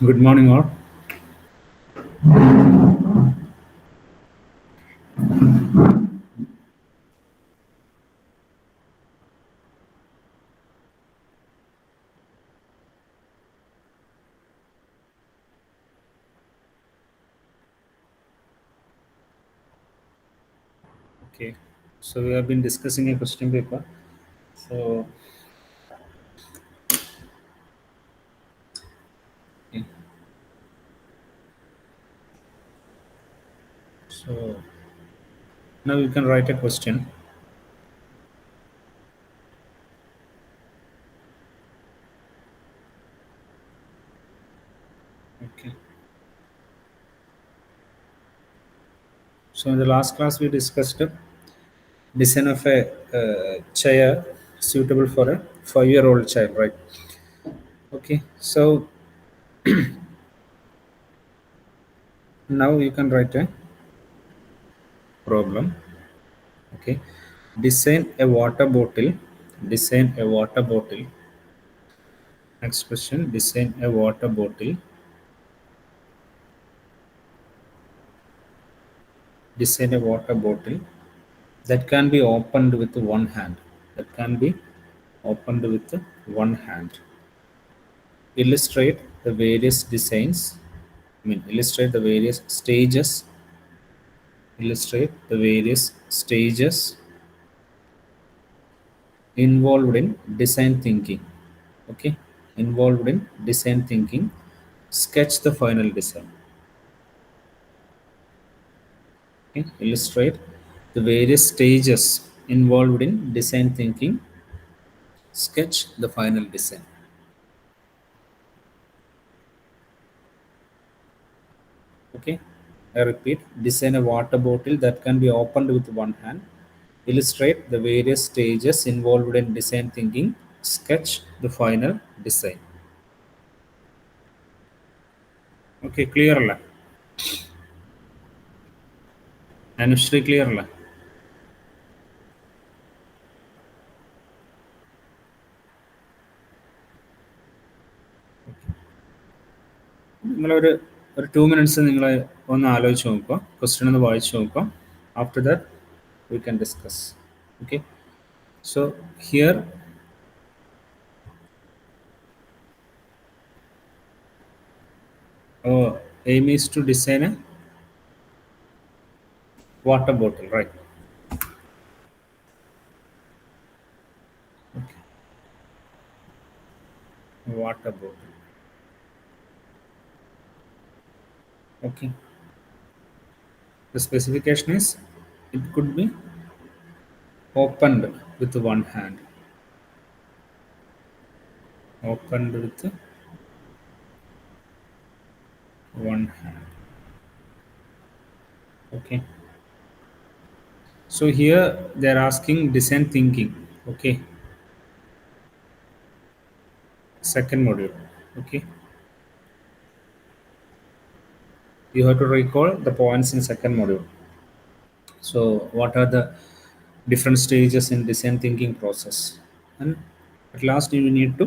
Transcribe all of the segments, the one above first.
Good morning, all. Okay, so we have been discussing a question paper. So, okay. So now you can write a question. Okay. So in the last class we discussed the design of a chair suitable for a 5-year-old child, right? Okay. So now you can write a problem. Okay. Design a water bottle. Design a water bottle. Next question. Design a water bottle. Design a water bottle that can be opened with one hand. That can be opened with one hand. Illustrate the various designs. Illustrate the various stages. Illustrate the various stages involved in design thinking. Okay, involved in design thinking. Sketch the final design. Okay, illustrate the various stages involved in design thinking. Sketch the final design. Okay, I repeat, design a water bottle that can be opened with one hand. Illustrate the various stages involved in design thinking. Sketch the final design. Okay, clear അല്ല? Anusree clear അല്ല? നിങ്ങളൊരു 2 minutes നിങ്ങൾ ഒന്ന് ആലോചിച്ച് നോക്കുക, question ഒന്ന് വായിച്ച് നോക്കുക. After that we can discuss. Okay, so here our aim is to design a water bottle, right? Okay, water bottle. Okay, the specification is it could be opened with one hand. Opened with one hand. Okay, so here they are asking design thinking. Okay, second module. Okay, you have to recall the points in second module. So what are the different stages in design thinking process, and at last you need to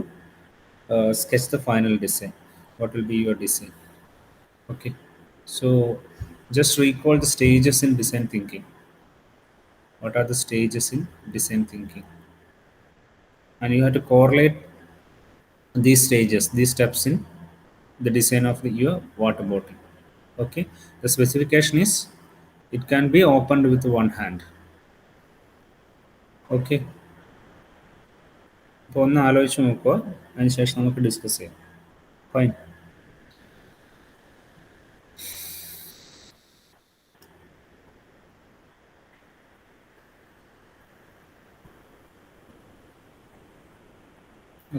sketch the final design. What will be your design? Okay, so just recall the stages in design thinking. What are the stages in design thinking? And you have to correlate these stages, these steps in the design of your water bottle. Okay, the specification is it can be opened with one hand. Okay, അപ്പോൾ ഒന്ന് ആലോചിച്ച് നോക്കുക, അതിനുശേഷം നമുക്ക് discuss ചെയ്യാം. Fine.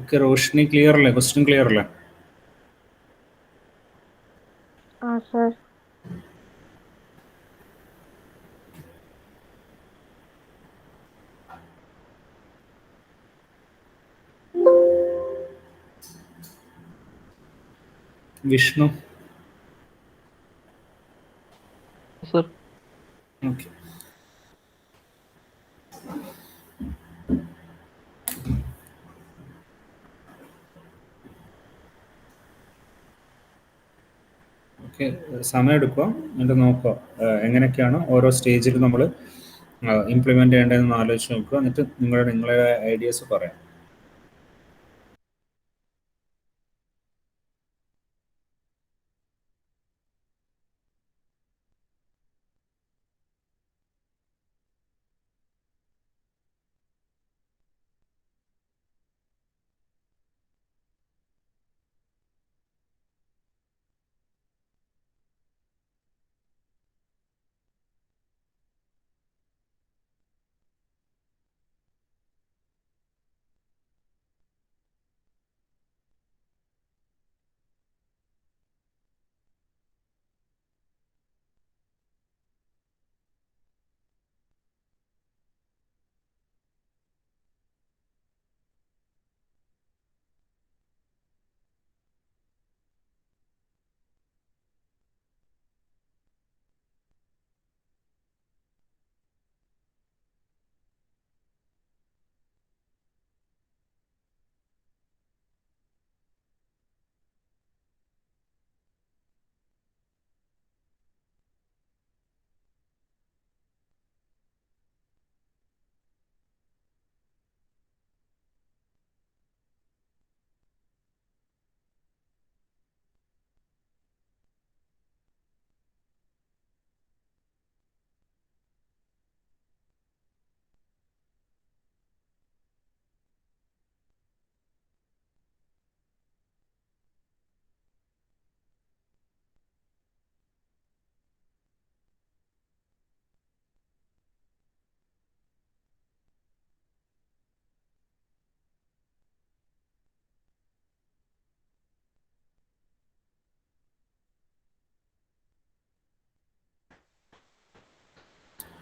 Okay, Roshini clear അല്ലേ? Question clear അല്ലേ? sir. Vishnu? Sir. Okay. Okay, സമയം എടുക്കുക, എന്നിട്ട് നോക്കുക എങ്ങനെയൊക്കെയാണ് ഓരോ സ്റ്റേജിൽ നമ്മൾ ഇംപ്ലിമെൻ്റ് ചെയ്യേണ്ടതെന്ന് ആലോചിച്ച് നോക്കുക. എന്നിട്ട് നിങ്ങളുടെ ഐഡിയാസ് പറയാം.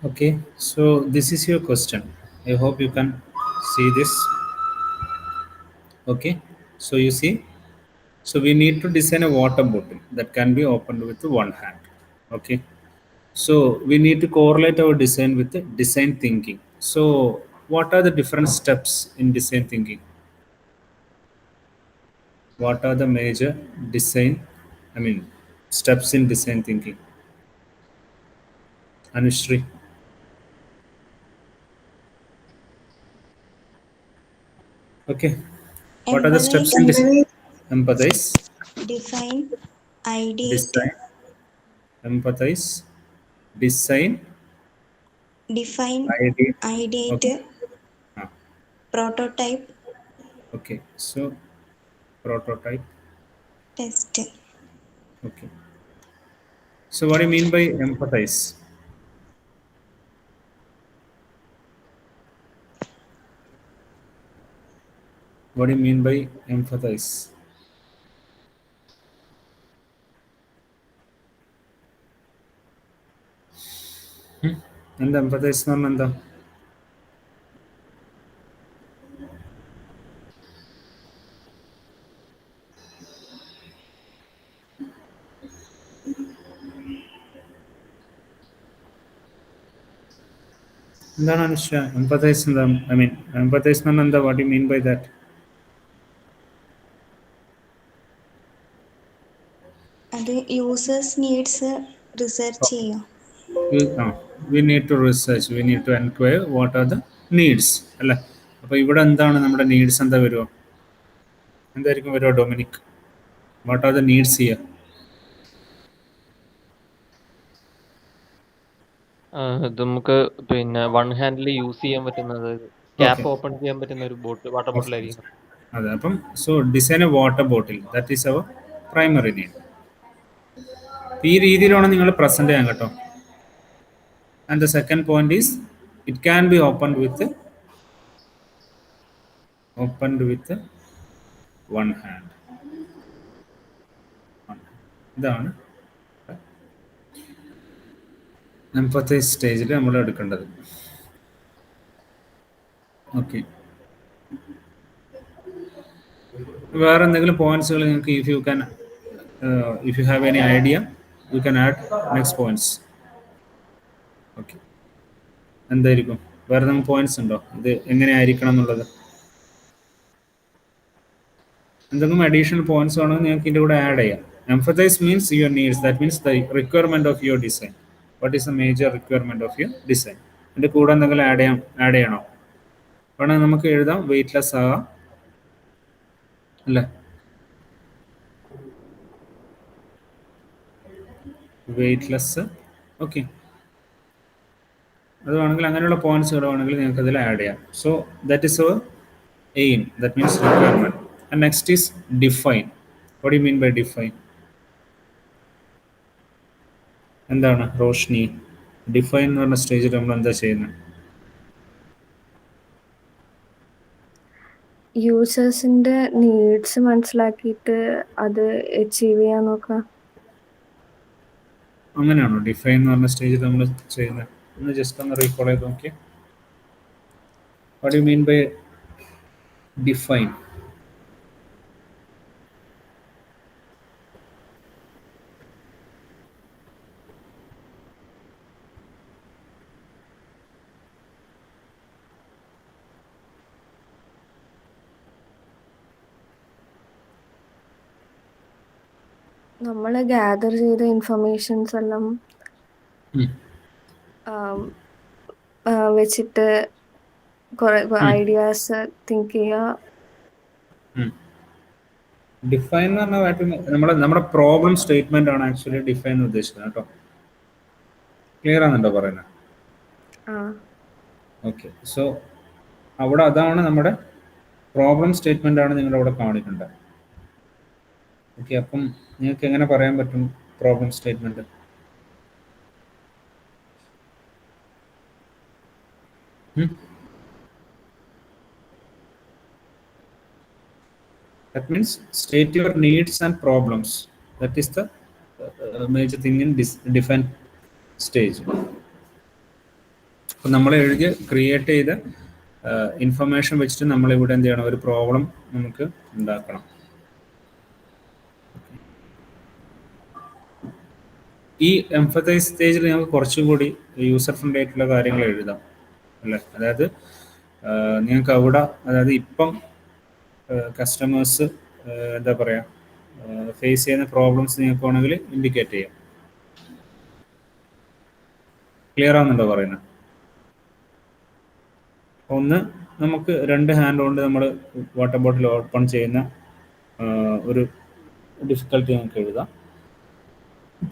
Okay, so this is your question. I hope you can see this. Okay, so you see, so we need to design a water bottle that can be opened with one hand. Okay, so we need to correlate our design with the design thinking. So, what are the different steps in design thinking? What are the major design, I mean, steps in design thinking? Anushri, okay. What are the steps in Empathize, design? Empathize, define, ideate, design, empathize, design, define, idea. Okay. ideate, Ah, prototype, okay. So prototype. test. Okay. So what do you mean by empathize? What do you mean by empathize? എന്താ empathize എന്ന് പറഞ്ഞാൽ എന്താ? എന്താണ് Anushya empathize എന്താ? I mean empathize എന്ന് പറഞ്ഞാൽ എന്താ? What do you mean by that? അത് യൂസേഴ്സ് നീഡ്സ് റിസർച്ച് ചെയ്യുക. We need to research, we need to enquire what are the needs അല്ലേ? അപ്പോൾ ഇവിടെ എന്താണ് നമ്മുടെ നീഡ്സ്? എന്താ വരുമോ? എന്തായിരിക്കും വരുമോ Dominic? What are the needs here? ഇത് നമുക്ക് പിന്നെ വൺ ഹാൻഡിൽ യൂസ് ചെയ്യാൻ പറ്റുന്നത്, ഓക്കെ, ക്യാപ്പ് ഓപ്പൺ ചെയ്യാൻ പറ്റുന്ന ഒരു വാട്ടർ ഓഫ് ബോട്ടിൽ കോഴ്സ്. ആയിരിക്കും. അതെ, അപ്പം so design a water bottle, that is our primary need. ഈ രീതിയിലാണ് നിങ്ങൾ പ്രസന്റ് ചെയ്യാൻ കേട്ടോ. And the second point is it can be opened with one hand. ഇതാണ് എംഫസൈസ് സ്റ്റേജിൽ നമ്മൾ എടുക്കേണ്ടത്. ഓക്കെ, വേറെ എന്തെങ്കിലും പോയിന്റ്സുകൾ നിങ്ങൾക്ക് if you have any idea you can add next points. Okay, എന്തായിരിക്കും വേറെ എന്തെങ്കിലും പോയിന്റ്സ് ഉണ്ടോ ഇത് എങ്ങനെയായിരിക്കണം എന്നുള്ളത്? എന്തെങ്കിലും അഡീഷണൽ പോയിന്റ്സ് വേണമെങ്കിൽ നിങ്ങൾക്ക് ഇതിൻ്റെ കൂടെ ആഡ് ചെയ്യാം. Empathize means your needs. That means the requirement of your design. What is the major requirement of your design? അതിൻ്റെ കൂടെ എന്തെങ്കിലും ആഡ് ചെയ്യണോ? വേണമെങ്കിൽ നമുക്ക് എഴുതാം വെയ്റ്റ്ലെസ് ആകാം അല്ലേ? വെയ്റ്റ്ലെസ്. ഓക്കെ, അത് വേണമെങ്കിൽ അങ്ങനെയുള്ള പോയിന്റ്സുകൾ വേണമെങ്കിൽ നിങ്ങൾക്ക് അതിൽ ആഡ് ചെയ്യാം. So that is our aim. That means requirement. And next is define. What you mean by define? എന്താണ് റോഷ്നി ഡിഫൈൻ എന്ന് പറഞ്ഞ സ്റ്റേജിൽ നമ്മൾ എന്താ ചെയ്യുന്നത്? യൂസേഴ്സിന്റെ നീഡ്സ് മനസ്സിലാക്കിയിട്ട് അത് അച്ചീവ് ചെയ്യാൻ നോക്കാം. അങ്ങനെയാണോ ഡിഫൈൻ എന്ന് പറഞ്ഞ സ്റ്റേജിൽ നമ്മൾ ചെയ്യുന്നത്? ഒന്ന് ജസ്റ്റ് ഒന്ന് റീകോൾ ചെയ്ത് നോക്കിയേ. What you mean by define? നമ്മൾ ഗ്യാദർ ചെയ്ത ഇൻഫർമേഷൻസ് എല്ലാം വെച്ചിട്ട് കുറെ ഐഡിയാസ് തിങ്ക് ചെയ്യുക. ഡിഫൈൻ എന്ന് പറഞ്ഞാൽ നമ്മുടെ പ്രോബ്ലം സ്റ്റേറ്റ്മെന്റ് ആണ് ആക്ച്വലി ഡിഫൈൻ ഉദ്ദേശിക്കുന്നത് കേട്ടോ. ക്ലിയർ ആണെന്നുണ്ടോ പറയുന്നത്? ഓക്കെ, സോ അവിടെ അതാണ് നമ്മുടെ പ്രോബ്ലം സ്റ്റേറ്റ്മെന്റ് ആണ് നിങ്ങളുടെ അവിടെ കാണിക്കേണ്ടത്. ഓക്കെ, അപ്പം നിങ്ങൾക്ക് എങ്ങനെ പറയാൻ പറ്റും problem statement? That means state your needs and problems. That is the major thing in define stage. അപ്പോൾ നമ്മൾ എഴുതി ക്രിയേറ്റ് ചെയ്ത ഇൻഫർമേഷൻ വെച്ചിട്ട് നമ്മൾ ഇവിടെ എന്ത് ചെയ്യണം? ഒരു പ്രോബ്ലം നമുക്ക് ഉണ്ടാക്കണം. ഈ എംഫസൈസ് സ്റ്റേജിൽ നമുക്ക് കുറച്ചും കൂടി യൂസർ ഫ്രണ്ട്ലി ആയിട്ടുള്ള കാര്യങ്ങൾ എഴുതാം അല്ലേ? അതായത് നിങ്ങൾക്ക് അവിടെ, അതായത് ഇപ്പം കസ്റ്റമേഴ്സ് എന്താ പറയുക ഫേസ് ചെയ്യുന്ന പ്രോബ്ലംസ് നിങ്ങൾക്ക് വേണമെങ്കിൽ ഇൻഡിക്കേറ്റ് ചെയ്യാം. ക്ലിയർ ആവുന്നുണ്ടോ പറയുന്നത്? ഒന്ന്, നമുക്ക് 2 ഹാൻഡ് കൊണ്ട് നമ്മൾ വാട്ടർ ബോട്ടിൽ ഓപ്പൺ ചെയ്യുന്ന ഒരു ഡിഫിക്കൽട്ടി നമുക്ക് എഴുതാം.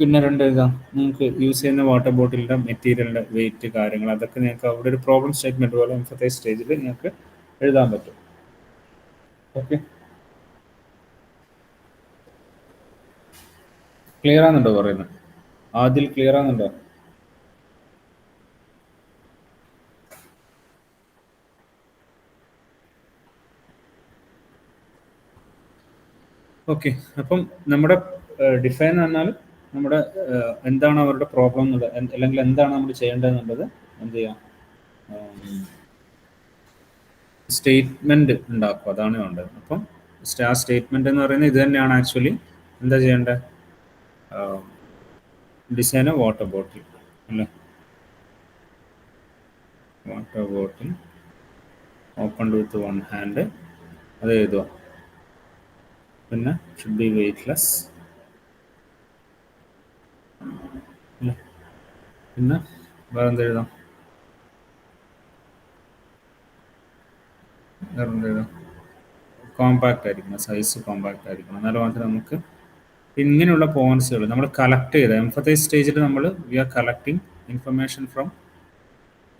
പിന്നെ 2 എഴുതാം, നിങ്ങൾക്ക് യൂസ് ചെയ്യുന്ന വാട്ടർ ബോട്ടിലിൻ്റെ മെറ്റീരിയലിൻ്റെ വെയിറ്റ് കാര്യങ്ങൾ, അതൊക്കെ നിങ്ങൾക്ക് അവിടെ ഒരു പ്രോബ്ലം സ്റ്റേറ്റ്മെൻറ്റ് പോലെ എംഫസൈസ് സ്റ്റേജിൽ നിങ്ങൾക്ക് എഴുതാൻ പറ്റും. ഓക്കെ, ക്ലിയർ ആണെന്നുണ്ടോ പറയുന്നത്? ആദ്യം ക്ലിയർ ആണെന്നുണ്ടോ? ഓക്കെ, അപ്പം നമ്മുടെ ഡിഫൈൻ എന്ന് പറഞ്ഞാൽ നമ്മുടെ എന്താണ് അവരുടെ പ്രോബ്ലം എന്നുള്ളത്, അല്ലെങ്കിൽ എന്താണ് നമ്മൾ ചെയ്യേണ്ടതെന്നുള്ളത് എന്ത് ചെയ്യാം, സ്റ്റേറ്റ്മെന്റ് ഉണ്ടാക്കും. അതാണ് വേണ്ടത്. അപ്പം ആ സ്റ്റേറ്റ്മെന്റ് എന്ന് പറയുന്നത് ഇത് തന്നെയാണ് ആക്ച്വലി എന്താ ചെയ്യേണ്ടത്? ഡിസൈൻ എ വാട്ടർ ബോട്ടിൽ അല്ലേ? വാട്ടർ ബോട്ടിൽ ഓപ്പൺ വിത്ത് 1 ഹാൻഡ്, അത് എഴുതുക. പിന്നെ ഷുഡ് ബി വെയ്റ്റ്ലെസ്. പിന്നെ വേറെ എന്ത് എഴുതാം? കോമ്പാക്റ്റ് ആയിരിക്കണം, സൈസ് കോമ്പാക്റ്റ് ആയിരിക്കണം. എന്നാലും മാത്രമേ നമുക്ക് ഇങ്ങനെയുള്ള പോയിന്റ്സുകൾ നമ്മൾ കളക്ട് ചെയ്ത് എംഫസൈസ് സ്റ്റേജിൽ നമ്മൾ we are collecting information from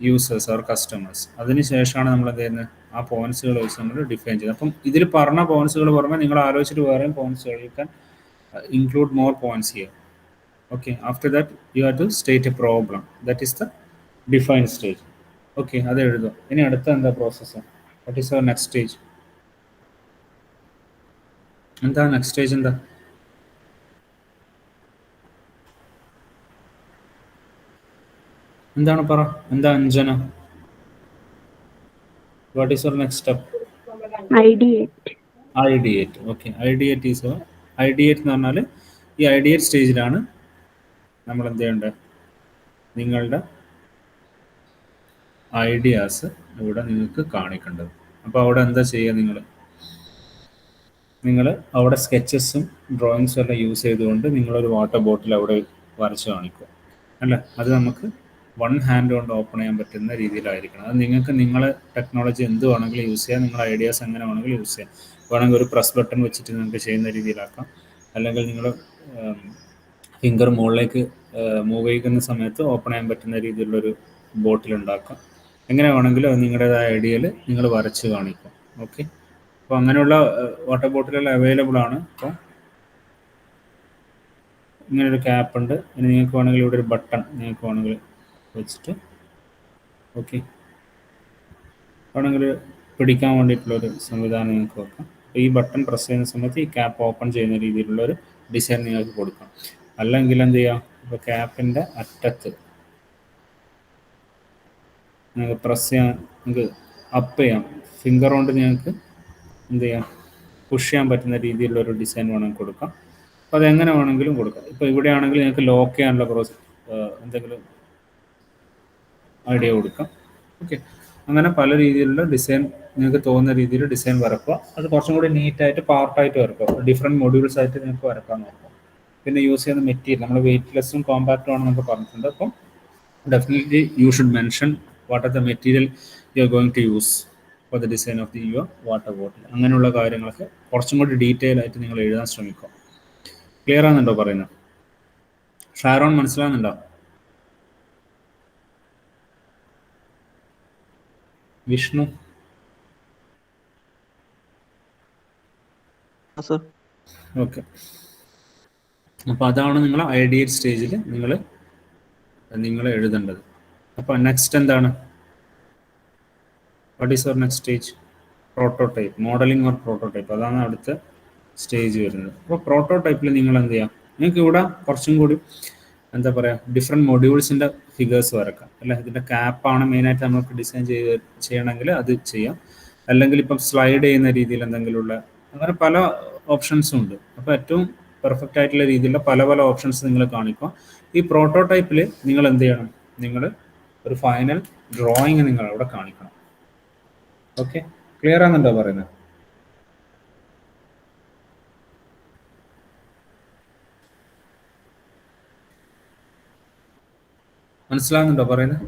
users or customers. അതിനുശേഷമാണ് നമ്മൾ എന്ത് ചെയ്യുന്നത്? ആ പോയിന്റ്സുകൾ വെച്ച് നമ്മൾ ഡിഫൈൻ ചെയ്യുന്നത്. അപ്പം ഇതിൽ പറഞ്ഞ പോയിന്റ്സുകൾ പുറമെ നിങ്ങൾ ആലോചിച്ചിട്ട് വേറെയും പോയിന്റ്സുകൾ you can include more points here. Okay, after that you have to state a problem. That is the define stage. Okay, അത് എഴുതുക. ഇനി അടുത്ത എന്താ process? What is our next stage? എന്താ നെക്സ്റ്റ് സ്റ്റേജ്? എന്താ എന്താണ് പറ? എന്താ Anjana? What is your next step? Ideate. Okay, ideate is ideate എന്ന് പറഞ്ഞാൽ ഈ ഐഡിയേറ്റ് സ്റ്റേജിലാണ് നമ്മൾ എന്ത് ചെയ്യേണ്ടത്? നിങ്ങളുടെ ഐഡിയാസ് ഇവിടെ നിങ്ങൾക്ക് കാണിക്കേണ്ടത്. അപ്പോൾ അവിടെ എന്താ ചെയ്യുക? നിങ്ങൾ നിങ്ങൾ അവിടെ സ്കെച്ചസും ഡ്രോയിങ്സും എല്ലാം യൂസ് ചെയ്തുകൊണ്ട് നിങ്ങളൊരു വാട്ടർ ബോട്ടിൽ അവിടെ വരച്ച് കാണിക്കും അല്ല. അത് നമുക്ക് വൺ ഹാൻഡ് കൊണ്ട് ഓപ്പൺ ചെയ്യാൻ പറ്റുന്ന രീതിയിലായിരിക്കണം. അത് നിങ്ങൾക്ക് നിങ്ങളെ ടെക്നോളജി എന്ത് വേണമെങ്കിലും യൂസ് ചെയ്യാം, നിങ്ങളുടെ ഐഡിയാസ് എങ്ങനെ വേണമെങ്കിലും യൂസ് ചെയ്യാം. വേണമെങ്കിൽ ഒരു പ്രസ് ബട്ടൺ വെച്ചിട്ട് നിങ്ങൾക്ക് ചെയ്യുന്ന രീതിയിലാക്കാം, അല്ലെങ്കിൽ നിങ്ങൾ ഫിംഗർ മുകളിലേക്ക് മൂവ് ചെയ്യുന്ന സമയത്ത് ഓപ്പൺ ചെയ്യാൻ പറ്റുന്ന രീതിയിലുള്ളൊരു ബോട്ടിൽ ഉണ്ടാക്കാം. എങ്ങനെ വേണമെങ്കിലും അത് നിങ്ങളുടേതായ ഐഡിയയിൽ നിങ്ങൾ വരച്ച് കാണിക്കും. ഓക്കെ, അപ്പോൾ അങ്ങനെയുള്ള വാട്ടർ ബോട്ടിലുകൾ അവൈലബിൾ ആണ്. അപ്പോൾ ഇങ്ങനൊരു ക്യാപ്പ് ഉണ്ട്. ഇനി നിങ്ങൾക്ക് വേണമെങ്കിൽ ഇവിടെ ഒരു ബട്ടൺ നിങ്ങൾക്ക് വേണമെങ്കിൽ വെച്ചിട്ട് ഓക്കെ വേണമെങ്കിൽ പിടിക്കാൻ വേണ്ടിയിട്ടുള്ളൊരു സംവിധാനം നിങ്ങൾക്ക് വെക്കാം. അപ്പോൾ ഈ ബട്ടൺ പ്രസ് ചെയ്യുന്ന സമയത്ത് ഈ ക്യാപ്പ് ഓപ്പൺ ചെയ്യുന്ന രീതിയിലുള്ളൊരു ഡിസൈൻ നിങ്ങൾക്ക് കൊടുക്കാം. അല്ലെങ്കിൽ എന്ത് ചെയ്യാം, ഇപ്പോൾ ക്യാപ്പിൻ്റെ അറ്റത്ത് നിങ്ങൾക്ക് പ്രസ് ചെയ്യാൻ, നിങ്ങൾക്ക് അപ്പ് ചെയ്യാം, ഫിംഗർ കൊണ്ട് നിങ്ങൾക്ക് എന്ത് ചെയ്യാം, പുഷ് ചെയ്യാൻ പറ്റുന്ന രീതിയിലുള്ളൊരു ഡിസൈൻ വേണമെങ്കിൽ കൊടുക്കാം. അപ്പോൾ അതെങ്ങനെ വേണമെങ്കിലും കൊടുക്കാം. ഇപ്പോൾ ഇവിടെയാണെങ്കിൽ നിങ്ങൾക്ക് ലോക്ക് ചെയ്യാനുള്ള എന്തെങ്കിലും ഐഡിയ കൊടുക്കാം. ഓക്കെ, അങ്ങനെ പല രീതിയിലുള്ള ഡിസൈൻ നിങ്ങൾക്ക് തോന്നുന്ന രീതിയിൽ ഡിസൈൻ വരക്കുക. അത് കുറച്ചും കൂടി നീറ്റായിട്ട് പാർട്ടായിട്ട് വരക്കുക. ഡിഫറെൻറ്റ് മൊഡ്യൂൾസ് ആയിട്ട് നിങ്ങൾക്ക് വരക്കാൻ നോക്കാം. പിന്നെ യൂസ് ചെയ്യുന്ന മെറ്റീരിയൽ നമ്മൾ വെയ്റ്റ്ലെസ്സും കോമ്പാക്റ്റും ആണെന്നൊക്കെ പറഞ്ഞിട്ടുണ്ട്. അപ്പം definitely you should mention what are the material you are going to use for the design of the your water bottle. അങ്ങനെയുള്ള കാര്യങ്ങളൊക്കെ കുറച്ചും കൂടി ഡീറ്റെയിൽ ആയിട്ട് നിങ്ങൾ എഴുതാൻ ശ്രമിക്കുക. ക്ലിയർ ആണെന്നുണ്ടോ പറയുന്നത്? ഷാരോൺ മനസ്സിലാകുന്നുണ്ടോ? വിഷ്ണു? ഓക്കെ, അപ്പോൾ അതാണ് നിങ്ങൾ ഐഡിയൽ സ്റ്റേജിൽ നിങ്ങൾ എഴുതേണ്ടത്. അപ്പോൾ നെക്സ്റ്റ് എന്താണ്? What is your next stage? Prototype, modelling or prototype, അതാണ് അടുത്ത സ്റ്റേജ് വരുന്നത്. അപ്പോൾ പ്രോട്ടോടൈപ്പിൽ നിങ്ങൾ എന്ത് ചെയ്യാം, നിങ്ങൾക്ക് ഇവിടെ കുറച്ചും കൂടി എന്താ പറയുക, ഡിഫറെൻറ്റ് മൊഡ്യൂൾസിൻ്റെ ഫിഗേഴ്സ് വരക്കാം. അല്ല, ഇതിൻ്റെ ക്യാപ്പാണ് മെയിനായിട്ട് നമുക്ക് ഡിസൈൻ ചെയ്യണമെങ്കിൽ അത് ചെയ്യാം. അല്ലെങ്കിൽ ഇപ്പം സ്ലൈഡ് ചെയ്യുന്ന രീതിയിൽ എന്തെങ്കിലുമുള്ള, അങ്ങനെ പല ഓപ്ഷൻസും ഉണ്ട്. അപ്പോൾ ഏറ്റവും പെർഫെക്റ്റ് ആയിട്ടുള്ള രീതിയിലുള്ള പല പല ഓപ്ഷൻസ് നിങ്ങൾ കാണിക്കുക. ഈ പ്രോട്ടോടൈപ്പിൽ നിങ്ങൾ എന്ത് ചെയ്യണം, നിങ്ങൾ ഒരു ഫൈനൽ ഡ്രോയിങ് നിങ്ങൾ അവിടെ കാണിക്കണം. ഓക്കെ, ക്ലിയർ ആണെന്നുണ്ടോ പറയുന്നത്? മനസ്സിലാകുന്നുണ്ടോ പറയുന്നത്?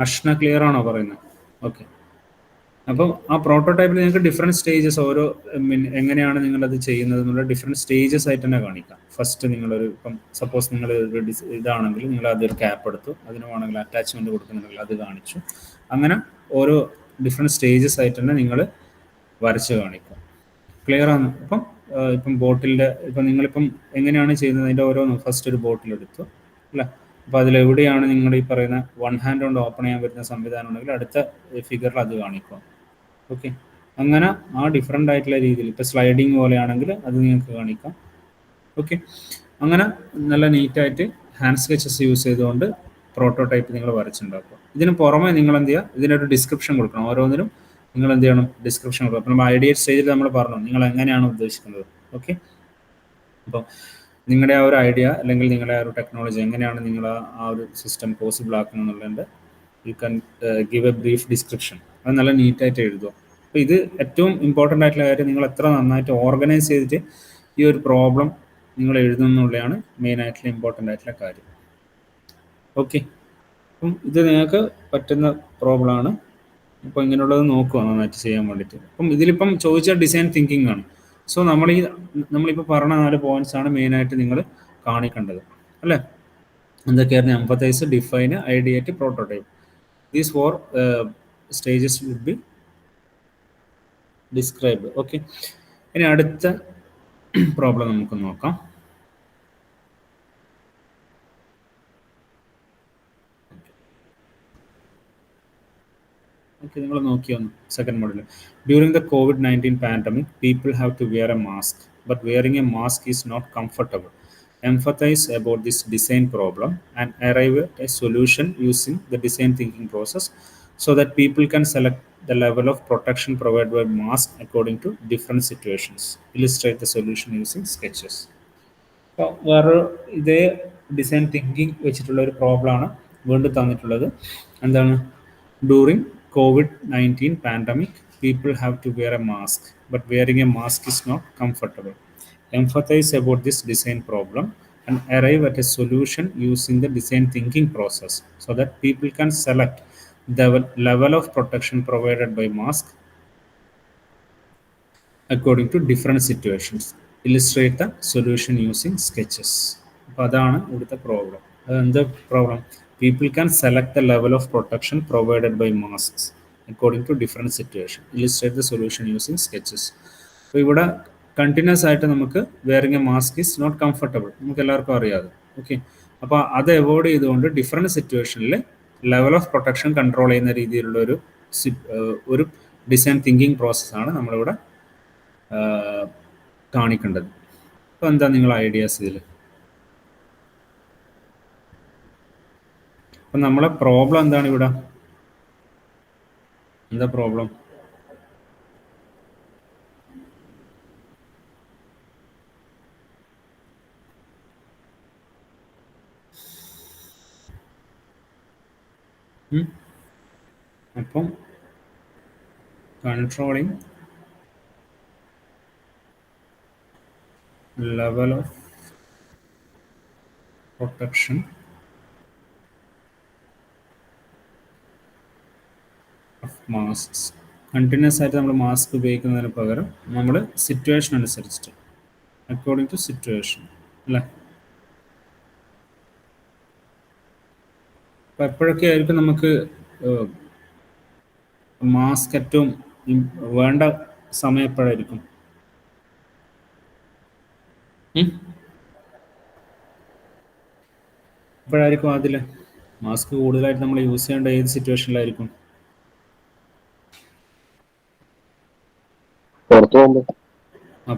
അഷ്ന ക്ലിയർ ആണോ പറയുന്നത്? ഓക്കെ, അപ്പം ആ പ്രോട്ടോടൈപ്പിൽ നിങ്ങൾക്ക് ഡിഫറെൻറ്റ് സ്റ്റേജസ്, ഓരോ എങ്ങനെയാണ് നിങ്ങളത് ചെയ്യുന്നത് എന്നുള്ള ഡിഫറെൻറ്റ് സ്റ്റേജസ് ആയിട്ട് തന്നെ കാണിക്കാം. ഫസ്റ്റ് നിങ്ങളൊരു, ഇപ്പം സപ്പോസ് നിങ്ങൾ ഒരു ഇതാണെങ്കിൽ നിങ്ങൾ അതൊരു ക്യാപ്പ് എടുത്തു, അതിന് വേണമെങ്കിൽ അറ്റാച്ച്മെൻറ്റ് കൊടുക്കുന്നുണ്ടെങ്കിൽ അത് കാണിച്ചു. അങ്ങനെ ഓരോ ഡിഫറെൻറ്റ് സ്റ്റേജസ് ആയിട്ട് തന്നെ നിങ്ങൾ വരച്ച് കാണിക്കും. ക്ലിയർ ആണ്? ഇപ്പം ബോട്ടിലിൻ്റെ, ഇപ്പം നിങ്ങളിപ്പം എങ്ങനെയാണ് ചെയ്യുന്നത് അതിൻ്റെ ഓരോന്ന്, ഫസ്റ്റ് ഒരു ബോട്ടിൽ എടുത്തു അല്ലേ, അപ്പോൾ അതിലെവിടെയാണ് നിങ്ങൾ ഈ പറയുന്ന വൺ ഹാൻഡ് കൊണ്ട് ഓപ്പൺ ചെയ്യാൻ പറ്റുന്ന സംവിധാനം ഉണ്ടെങ്കിൽ അടുത്ത ഫിഗറിൽ അത് കാണിക്കുക. ഓക്കെ, അങ്ങനെ ആ ഡിഫറെൻ്റ് ആയിട്ടുള്ള രീതിയിൽ, ഇപ്പോൾ സ്ലൈഡിങ് പോലെയാണെങ്കിൽ അത് നിങ്ങൾക്ക് കാണിക്കാം. ഓക്കെ, അങ്ങനെ നല്ല നീറ്റായിട്ട് ഹാൻഡ് സ്കെച്ചസ് യൂസ് ചെയ്തുകൊണ്ട് പ്രോട്ടോടൈപ്പ് നിങ്ങൾ വരച്ചുണ്ടാക്കുക. ഇതിന് പുറമെ നിങ്ങൾ എന്ത് ചെയ്യുക, ഇതിനൊരു ഡിസ്ക്രിപ്ഷൻ കൊടുക്കണം. ഓരോന്നിനും നിങ്ങൾ എന്ത് ചെയ്യണം, ഡിസ്ക്രിപ്ഷൻ കൊടുക്കണം. അപ്പോൾ നമ്മൾ ഐഡിയ സ്റ്റേജിൽ നമ്മൾ പറഞ്ഞു നിങ്ങൾ എങ്ങനെയാണ് ഉദ്ദേശിക്കുന്നത്. ഓക്കെ, അപ്പോൾ നിങ്ങളുടെ ആ ഒരു ഐഡിയ അല്ലെങ്കിൽ നിങ്ങളുടെ ആ ഒരു ടെക്നോളജി എങ്ങനെയാണ് നിങ്ങൾ ആ ഒരു സിസ്റ്റം പോസിബിൾ ആക്കുന്നത് എന്നുള്ളതിൻ്റെ you can give A brief description. അത് നല്ല നീറ്റായിട്ട് എഴുതുക. അപ്പോൾ ഇത് ഏറ്റവും ഇമ്പോർട്ടൻ്റ് ആയിട്ടുള്ള കാര്യം, നിങ്ങൾ എത്ര നന്നായിട്ട് ഓർഗനൈസ് ചെയ്തിട്ട് ഈ ഒരു പ്രോബ്ലം നിങ്ങൾ എഴുതുന്നുള്ളതാണ് മെയിനായിട്ടുള്ള ഇമ്പോർട്ടൻ്റ് ആയിട്ടുള്ള കാര്യം. ഓക്കെ, അപ്പം ഇത് നിങ്ങൾക്ക് പറ്റുന്ന പ്രോബ്ലമാണ്. അപ്പോൾ ഇങ്ങനെയുള്ളത് നോക്കുക നന്നായിട്ട് ചെയ്യാൻ വേണ്ടിയിട്ട്. അപ്പം ഇതിലിപ്പം ചോദിച്ച ഡിസൈൻ തിങ്കിങ് ആണ്. സോ നമ്മളിപ്പോൾ പറഞ്ഞ 4 പോയിന്റ്സ് ആണ് മെയിനായിട്ട് നിങ്ങൾ കാണിക്കേണ്ടത് അല്ലേ. എന്തൊക്കെയായിരുന്നു? Emphasize, define, ideate, prototype. These 4 stages would be described. Okay, ഇനി അടുത്ത പ്രോബ്ലം നമുക്ക് നോക്കാം. ഓക്കെ, നിങ്ങൾ നോക്കിയൊന്ന് second model. During the COVID-19 pandemic, people have to wear a mask, but wearing a mask is not comfortable. Empathize about this design problem and arrive at a solution using the design thinking process so that people can select the level of protection provided by mask according to different situations. Illustrate the solution using sketches. അപ്പോൾ വേറൊരു ഇതേ design thinking വെച്ചിട്ടുള്ള ഒരു പ്രോബ്ലമാണ് വീണ്ടും തന്നിട്ടുള്ളത്. എന്താണ്? During COVID-19 pandemic, people have to wear a mask, but wearing a mask is not comfortable. Empathize about this design problem and arrive at a solution using the design thinking process so that people can select the level of protection provided by mask according to different situations. Illustrate the solution using sketches. അപ്പോൾ അതാണ് ഇവിടുത്തെ problem. എന്ത് problem? People can select the level of protection provided by masks according to different situation. Illustrate the solution using sketches. അപ്പോൾ ഇവിടെ continuous ആയിട്ട് നമുക്ക് wearing a mask is not comfortable, നമുക്ക് എല്ലാവർക്കും അറിയാതെ. ഓക്കെ, അപ്പോൾ അത് അവോയ്ഡ് ചെയ്തുകൊണ്ട് ഡിഫറെൻറ്റ് സിറ്റുവേഷനിൽ ലെവൽ ഓഫ് പ്രൊട്ടക്ഷൻ കൺട്രോൾ ചെയ്യുന്ന രീതിയിലുള്ള ഒരു ഡിസൈൻ തിങ്കിങ് പ്രോസസ്സാണ് നമ്മളിവിടെ കാണിക്കേണ്ടത്. അപ്പോൾ എന്താ നിങ്ങളുടെ ഐഡിയാസ് ഇതിൽ? അപ്പം നമ്മളെ പ്രോബ്ലം എന്താണ് ഇവിടെ? എന്താ പ്രോബ്ലം? അപ്പം controlling level of protection of masks. Continuous ആയിട്ട് നമ്മൾ മാസ്ക് ഉപയോഗിക്കുന്നതിന് പകരം നമ്മൾ സിറ്റുവേഷൻ അനുസരിച്ചിട്ട് അക്കോർഡിംഗ് ടു സിറ്റുവേഷൻ അല്ലേ? അപ്പം എപ്പോഴൊക്കെ ആയിരിക്കും നമുക്ക് മാസ്ക് ഏറ്റവും വേണ്ട സമയം എപ്പോഴായിരിക്കും? എപ്പോഴായിരിക്കും അതിൽ മാസ്ക് കൂടുതലായിട്ട് നമ്മൾ യൂസ് ചെയ്യേണ്ട ഏത് സിറ്റുവേഷനിലായിരിക്കും?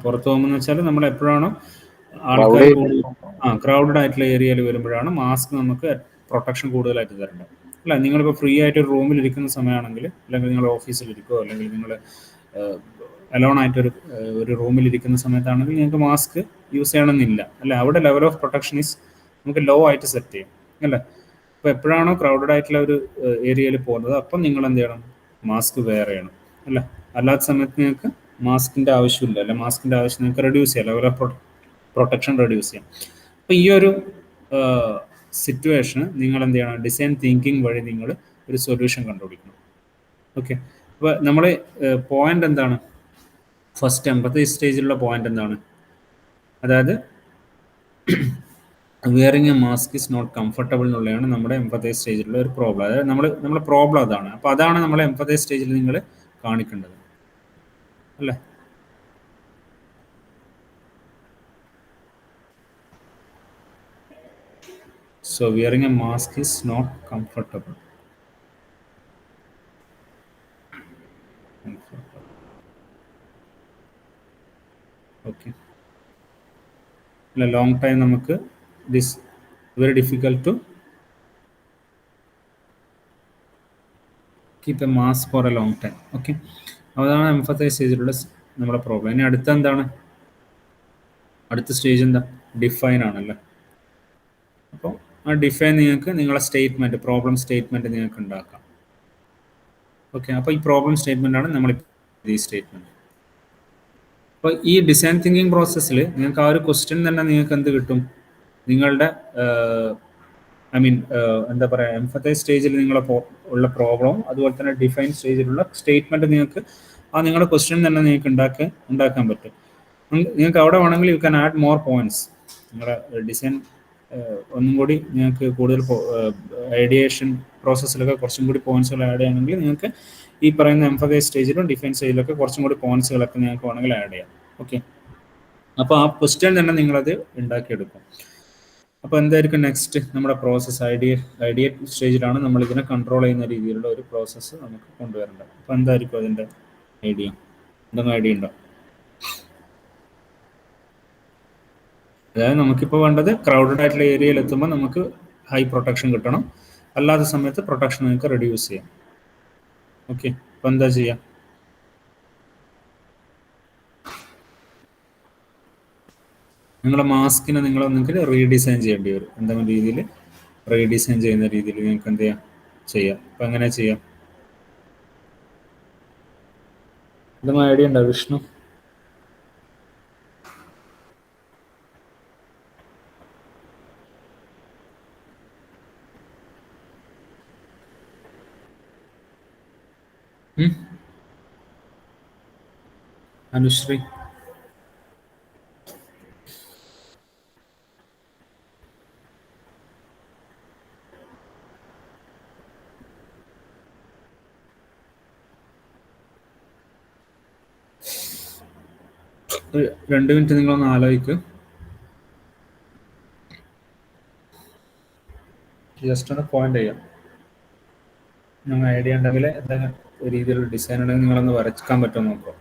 പുറത്ത് പോകുമ്പോൾ വെച്ചാൽ നമ്മൾ എപ്പോഴാണോ ആൾക്കാർ ക്രൗഡഡ് ആയിട്ടുള്ള ഏരിയയിൽ വരുമ്പോഴാണ് മാസ്ക് നമുക്ക് പ്രൊട്ടക്ഷൻ കൂടുതലായിട്ട് തരേണ്ടത് അല്ല. നിങ്ങളിപ്പോൾ ഫ്രീ ആയിട്ട് ഒരു റൂമിൽ ഇരിക്കുന്ന സമയമാണെങ്കിൽ, അല്ലെങ്കിൽ നിങ്ങൾ ഓഫീസിലിരിക്കുകയോ അല്ലെങ്കിൽ നിങ്ങൾ അലോൺ ആയിട്ടൊരു റൂമിൽ ഇരിക്കുന്ന സമയത്താണെങ്കിൽ നിങ്ങൾക്ക് മാസ്ക് യൂസ് ചെയ്യണമെന്നില്ല അല്ലേ? അവിടെ ലെവൽ ഓഫ് പ്രൊട്ടക്ഷൻ ഈസ് നമുക്ക് ലോ ആയിട്ട് സെറ്റ് ചെയ്യും അല്ലേ? അപ്പോൾ എപ്പോഴാണോ ക്രൗഡഡ് ആയിട്ടുള്ള ഒരു ഏരിയയിൽ പോകുന്നത് അപ്പം നിങ്ങൾ എന്ത് ചെയ്യണം? മാസ്ക് വെയർ ചെയ്യണം അല്ലേ? അല്ലാത്ത സമയത്ത് നിങ്ങൾക്ക് മാസ്കിൻ്റെ ആവശ്യമില്ല അല്ലെ? മാസ്കിൻ്റെ ആവശ്യം നിങ്ങൾക്ക് റെഡ്യൂസ് ചെയ്യാം, ലെവൽ ഓഫ് പ്രൊട്ടക്ഷൻ റെഡ്യൂസ് ചെയ്യാം. അപ്പോൾ ഈ ഒരു സിറ്റുവേഷന് നിങ്ങൾ എന്ത് ചെയ്യണം? ഡിസൈൻ തിങ്കിങ് വഴി നിങ്ങൾ ഒരു സൊല്യൂഷൻ കണ്ടുപിടിക്കണം. ഓക്കെ, അപ്പോൾ നമ്മൾ പോയിന്റ് എന്താണ്? ഫസ്റ്റ് എമ്പത്തി സ്റ്റേജിലുള്ള പോയിന്റ് എന്താണ്? അതായത് wearing a mask is not comfortable എന്നുള്ളതാണ് നമ്മുടെ എംപത്തൈസ് സ്റ്റേജിലുള്ള ഒരു പ്രോബ്ലം. അതായത് നമ്മുടെ പ്രോബ്ലം അതാണ്. അപ്പോൾ അതാണ് നമ്മൾ എംപത്തൈസ് സ്റ്റേജിൽ നിങ്ങൾ കാണിക്കേണ്ടത് അല്ലേ? So wearing a mask is not comfortable. Okay. In a long time നമുക്ക് this very difficult to keep a mask for a long time. Okay. അതാണ് എംഫസൈസ് ചെയ്തിട്ടുള്ള നമ്മുടെ പ്രോബ്ലം. ഇനി അടുത്ത എന്താണ്? അടുത്ത സ്റ്റേജ് എന്താ? ഡിഫൈൻ ആണല്ലേ? അപ്പോൾ ആ ഡിഫൈൻ നിങ്ങൾക്ക് നിങ്ങളെ സ്റ്റേറ്റ്മെൻറ്റ്, പ്രോബ്ലം സ്റ്റേറ്റ്മെൻറ്റ് നിങ്ങൾക്ക് ഉണ്ടാക്കാം. ഓക്കെ, അപ്പോൾ ഈ പ്രോബ്ലം സ്റ്റേറ്റ്മെൻ്റ് ആണ് നമ്മൾ ഈ സ്റ്റേറ്റ്മെൻറ്റ്. അപ്പോൾ ഈ ഡിസൈൻ തിങ്കിങ് പ്രോസസ്സിൽ നിങ്ങൾക്ക് ആ ഒരു ക്വസ്റ്റ്യൻ തന്നെ നിങ്ങൾക്ക് എന്ത് കിട്ടും? നിങ്ങളുടെ എന്താ പറയുക, എംഫസൈസ് സ്റ്റേജിൽ നിങ്ങളെ ഉള്ള പ്രോബ്ലം അതുപോലെ തന്നെ ഡിഫൈൻ സ്റ്റേജിലുള്ള സ്റ്റേറ്റ്മെൻറ്റ് നിങ്ങൾക്ക് ആ നിങ്ങളുടെ ക്വസ്റ്റ്യൻ തന്നെ നിങ്ങൾക്ക് ഉണ്ടാക്കാൻ പറ്റും. നിങ്ങൾക്ക് അവിടെ വേണമെങ്കിൽ U can add more points. നിങ്ങളുടെ ഡിസൈൻ ഒന്നും കൂടി നിങ്ങൾക്ക് കൂടുതൽ ഐഡിയേഷൻ പ്രോസസ്സിലൊക്കെ കുറച്ചും കൂടി പോയിന്റ്സുകൾ ആഡ് ചെയ്യണമെങ്കിൽ നിങ്ങൾക്ക് ഈ പറയുന്ന എംഫസൈസ് സ്റ്റേജിലും ഡിഫൈൻ സ്റ്റേജിലൊക്കെ കുറച്ചും കൂടി പോയിന്റ്സുകളൊക്കെ നിങ്ങൾക്ക് വേണമെങ്കിൽ ആഡ് ചെയ്യാം. ഓക്കെ, അപ്പോൾ ആ ക്വസ്റ്റ്യൻ തന്നെ നിങ്ങളത് ഉണ്ടാക്കിയെടുക്കും. അപ്പോൾ എന്തായിരിക്കും നെക്സ്റ്റ് നമ്മുടെ പ്രോസസ്സ്? ഐഡിയ സ്റ്റേജിലാണ് നമ്മൾ ഇതിനെ കൺട്രോൾ ചെയ്യുന്ന രീതിയിലുള്ള ഒരു പ്രോസസ്സ് നമുക്ക് കൊണ്ടുവരേണ്ടത്. അപ്പോൾ എന്തായിരിക്കും അതിൻ്റെ ഐഡിയ? എന്തെങ്കിലും ഐഡിയ ഉണ്ടോ? അതായത് നമുക്കിപ്പോൾ വേണ്ടത് ക്രൗഡഡ് ആയിട്ടുള്ള ഏരിയയിൽ എത്തുമ്പോൾ നമുക്ക് ഹൈ പ്രൊട്ടക്ഷൻ കിട്ടണം, അല്ലാത്ത സമയത്ത് പ്രൊട്ടക്ഷൻ നിങ്ങൾക്ക് റെഡ്യൂസ് ചെയ്യാം. ഓക്കെ, അപ്പോൾ എന്താ ചെയ്യാം? നിങ്ങളുടെ മാസ്കിനെ നിങ്ങൾക്ക് റീഡിസൈൻ ചെയ്യേണ്ടി വരും. എന്തെങ്കിലും രീതിയിൽ റീഡിസൈൻ ചെയ്യുന്ന രീതിയിൽ നിങ്ങൾക്ക് എന്ത് ചെയ്യാം? അപ്പോൾ എങ്ങനെ ചെയ്യാം? ഇതൊന്നും ഐഡിയ ഉണ്ടോ വിഷ്ണു? അനുശ്രീ? ഒരു 2 മിനിറ്റ് നിങ്ങളൊന്ന് ആലോചിക്ക്. ജസ്റ്റ് ഒന്ന് പോയിന്റ് ചെയ്യാം. നിങ്ങൾ ഐഡിയ ഉണ്ടെങ്കിൽ എന്തെങ്കിലും രീതിയിലുള്ള ഡിസൈൻ ഉണ്ടെങ്കിൽ നിങ്ങളൊന്ന് വരക്കാൻ പറ്റുമോ നോക്കാം.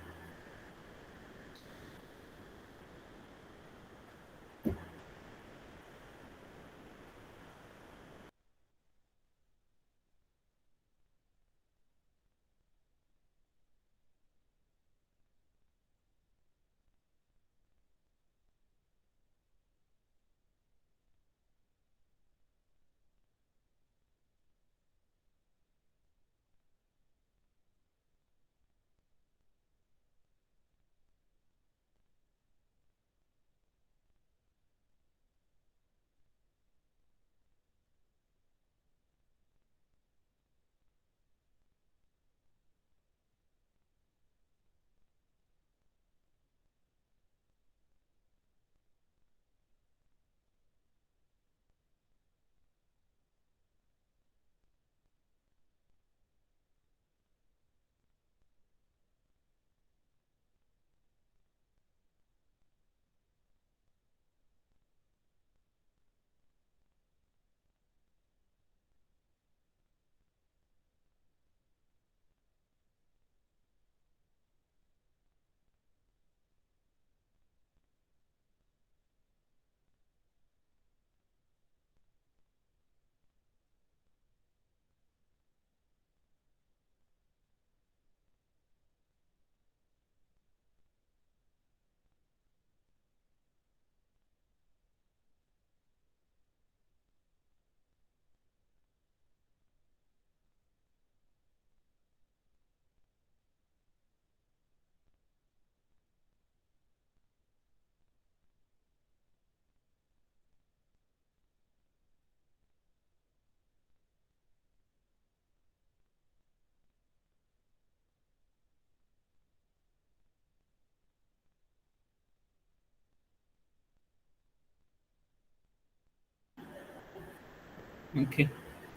ഓക്കെ,